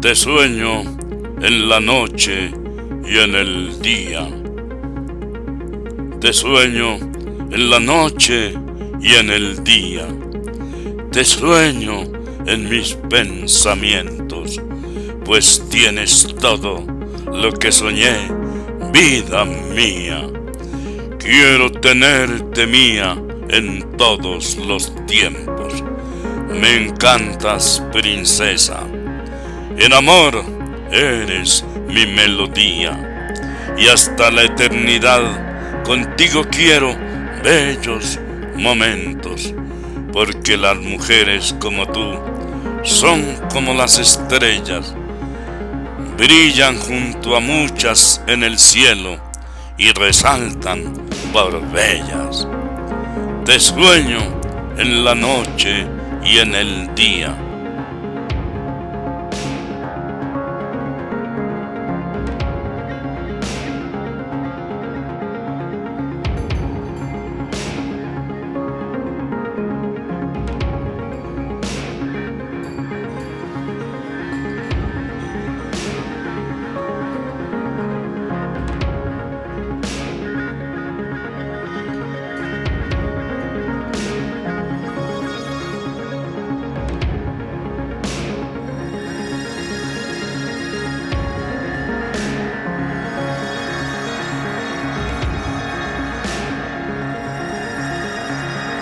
Te sueño en la noche y en el día. Te sueño en la noche y en el día. Te sueño en mis pensamientos, pues tienes todo lo que soñé, vida mía. Quiero tenerte mía en todos los tiempos. Me encantas, princesa. En amor eres mi melodía, y hasta la eternidad contigo quiero bellos momentos, porque las mujeres como tú son como las estrellas, brillan junto a muchas en el cielo y resaltan por bellas. Te sueño en la noche y en el día.